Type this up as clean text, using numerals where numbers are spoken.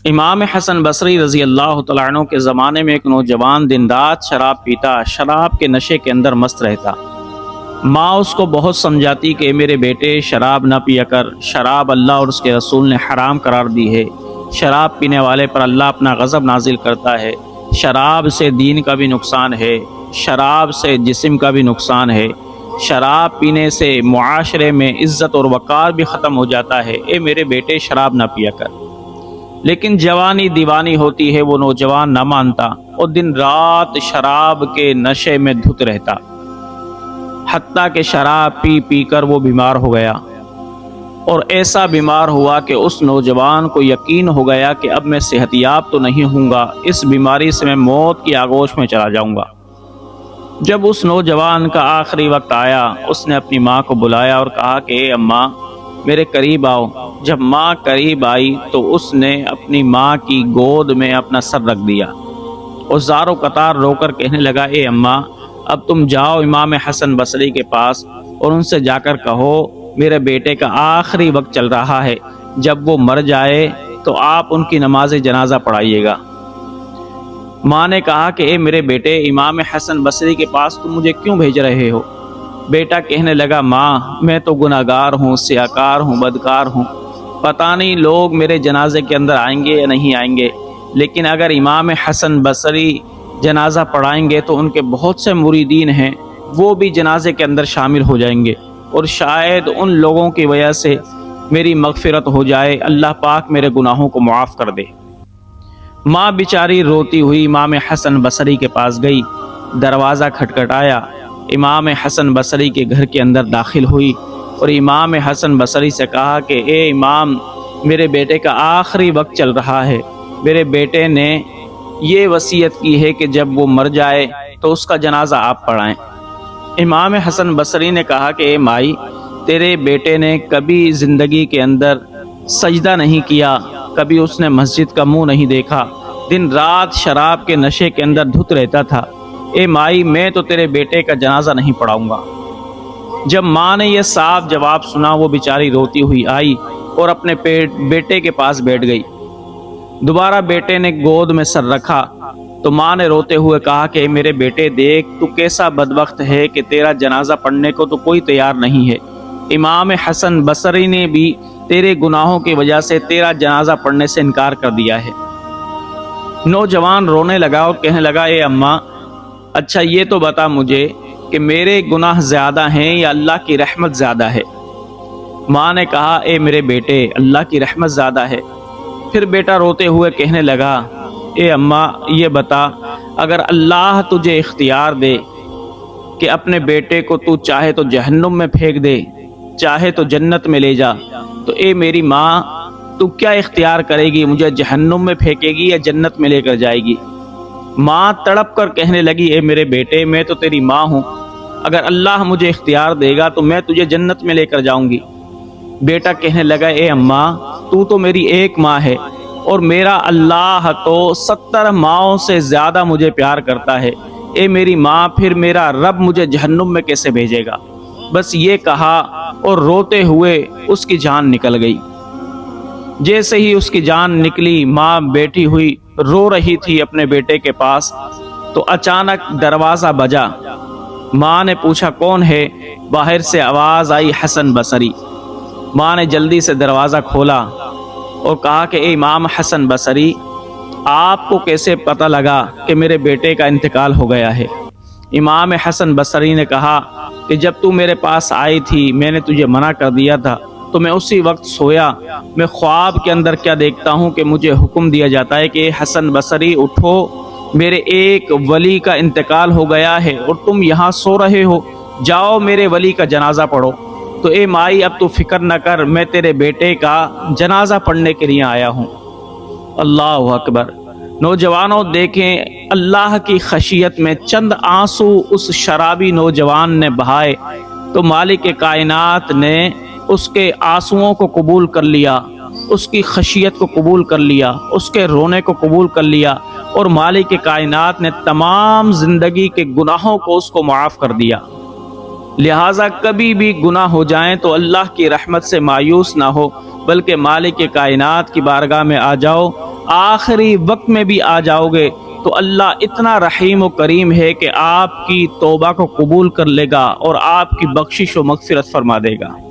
امام حسن بصری رضی اللہ تعالیٰ عنہ کے زمانے میں ایک نوجوان دن رات شراب پیتا، شراب کے نشے کے اندر مست رہتا۔ ماں اس کو بہت سمجھاتی کہ میرے بیٹے شراب نہ پیا کر، شراب اللہ اور اس کے رسول نے حرام قرار دی ہے، شراب پینے والے پر اللہ اپنا غضب نازل کرتا ہے، شراب سے دین کا بھی نقصان ہے، شراب سے جسم کا بھی نقصان ہے، شراب پینے سے معاشرے میں عزت اور وقار بھی ختم ہو جاتا ہے، اے میرے بیٹے شراب نہ پیا کر۔ لیکن جوانی دیوانی ہوتی ہے، وہ نوجوان نہ مانتا اور دن رات شراب کے نشے میں دھت رہتا، حتیٰ کہ شراب پی پی کر وہ بیمار ہو گیا، اور ایسا بیمار ہوا کہ اس نوجوان کو یقین ہو گیا کہ اب میں صحت یاب تو نہیں ہوں گا، اس بیماری سے میں موت کی آغوش میں چلا جاؤں گا۔ جب اس نوجوان کا آخری وقت آیا، اس نے اپنی ماں کو بلایا اور کہا کہ اے اماں میرے قریب آؤ۔ جب ماں قریب آئی تو اس نے اپنی ماں کی گود میں اپنا سر رکھ دیا اور زارو قطار رو کر کہنے لگا، اے اماں اب تم جاؤ امام حسن بصری کے پاس اور ان سے جا کر کہو میرے بیٹے کا آخری وقت چل رہا ہے، جب وہ مر جائے تو آپ ان کی نماز جنازہ پڑھائیے گا۔ ماں نے کہا کہ اے میرے بیٹے امام حسن بصری کے پاس تم مجھے کیوں بھیج رہے ہو؟ بیٹا کہنے لگا، ماں میں تو گناہگار ہوں، سیاکار ہوں، بدکار ہوں، پتہ نہیں لوگ میرے جنازے کے اندر آئیں گے یا نہیں آئیں گے، لیکن اگر امام حسن بصری جنازہ پڑھائیں گے تو ان کے بہت سے مریدین ہیں، وہ بھی جنازے کے اندر شامل ہو جائیں گے اور شاید ان لوگوں کی وجہ سے میری مغفرت ہو جائے، اللہ پاک میرے گناہوں کو معاف کر دے۔ ماں بیچاری روتی ہوئی امام حسن بصری کے پاس گئی، دروازہ کھٹکھٹایا، امام حسن بصری کے گھر کے اندر داخل ہوئی اور امام حسن بصری سے کہا کہ اے امام میرے بیٹے کا آخری وقت چل رہا ہے، میرے بیٹے نے یہ وصیت کی ہے کہ جب وہ مر جائے تو اس کا جنازہ آپ پڑھائیں۔ امام حسن بصری نے کہا کہ اے مائی تیرے بیٹے نے کبھی زندگی کے اندر سجدہ نہیں کیا، کبھی اس نے مسجد کا منہ نہیں دیکھا، دن رات شراب کے نشے کے اندر دھت رہتا تھا، اے مائی میں تو تیرے بیٹے کا جنازہ نہیں پڑھاؤں گا۔ جب ماں نے یہ صاف جواب سنا وہ بیچاری روتی ہوئی آئی اور اپنے بیٹے کے پاس بیٹھ گئی۔ دوبارہ بیٹے نے گود میں سر رکھا تو ماں نے روتے ہوئے کہا کہ میرے بیٹے دیکھ تو کیسا بدبخت ہے کہ تیرا جنازہ پڑھنے کو تو کوئی تیار نہیں ہے، امام حسن بصری نے بھی تیرے گناہوں کی وجہ سے تیرا جنازہ پڑھنے سے انکار کر دیا ہے۔ نوجوان رونے لگا اور کہنے لگا، اے اماں اچھا یہ تو بتا مجھے کہ میرے گناہ زیادہ ہیں یا اللہ کی رحمت زیادہ ہے؟ ماں نے کہا، اے میرے بیٹے اللہ کی رحمت زیادہ ہے۔ پھر بیٹا روتے ہوئے کہنے لگا، اے اماں یہ بتا اگر اللہ تجھے اختیار دے کہ اپنے بیٹے کو تو چاہے تو جہنم میں پھینک دے چاہے تو جنت میں لے جا، تو اے میری ماں تو کیا اختیار کرے گی، مجھے جہنم میں پھینکے گی یا جنت میں لے کر جائے گی؟ ماں تڑپ کر کہنے لگی، اے میرے بیٹے میں تو تیری ماں ہوں، اگر اللہ مجھے اختیار دے گا تو میں تجھے جنت میں لے کر جاؤں گی۔ بیٹا کہنے لگا، اے اماں تو میری ایک ماں ہے اور میرا اللہ تو 70 ماؤں سے زیادہ مجھے پیار کرتا ہے، اے میری ماں پھر میرا رب مجھے جہنم میں کیسے بھیجے گا؟ بس یہ کہا اور روتے ہوئے اس کی جان نکل گئی۔ جیسے ہی اس کی جان نکلی ماں بیٹھی ہوئی رو رہی تھی اپنے بیٹے کے پاس تو اچانک دروازہ بجا۔ ماں نے پوچھا کون ہے؟ باہر سے آواز آئی، حسن بصری۔ ماں نے جلدی سے دروازہ کھولا اور کہا کہ اے امام حسن بصری آپ کو کیسے پتہ لگا کہ میرے بیٹے کا انتقال ہو گیا ہے؟ امام حسن بصری نے کہا کہ جب تو میرے پاس آئی تھی میں نے تجھے منع کر دیا تھا تو میں اسی وقت سویا، میں خواب کے اندر کیا دیکھتا ہوں کہ مجھے حکم دیا جاتا ہے کہ حسن بصری اٹھو، میرے ایک ولی کا انتقال ہو گیا ہے اور تم یہاں سو رہے ہو، جاؤ میرے ولی کا جنازہ پڑھو۔ تو اے مائی اب تو فکر نہ کر، میں تیرے بیٹے کا جنازہ پڑھنے کے لیے آیا ہوں۔ اللہ اکبر۔ نوجوانوں دیکھیں اللہ کی خشیت میں چند آنسو اس شرابی نوجوان نے بہائے تو مالک کائنات نے اس کے آنسوؤں کو قبول کر لیا، اس کی خشیت کو قبول کر لیا، اس کے رونے کو قبول کر لیا اور مالک کائنات نے تمام زندگی کے گناہوں کو اس کو معاف کر دیا۔ لہٰذا کبھی بھی گناہ ہو جائیں تو اللہ کی رحمت سے مایوس نہ ہو، بلکہ مالک کائنات کی بارگاہ میں آ جاؤ آخری وقت میں بھی آ جاؤ گے تو اللہ اتنا رحیم و کریم ہے کہ آپ کی توبہ کو قبول کر لے گا اور آپ کی بخشش و مغفرت فرما دے گا۔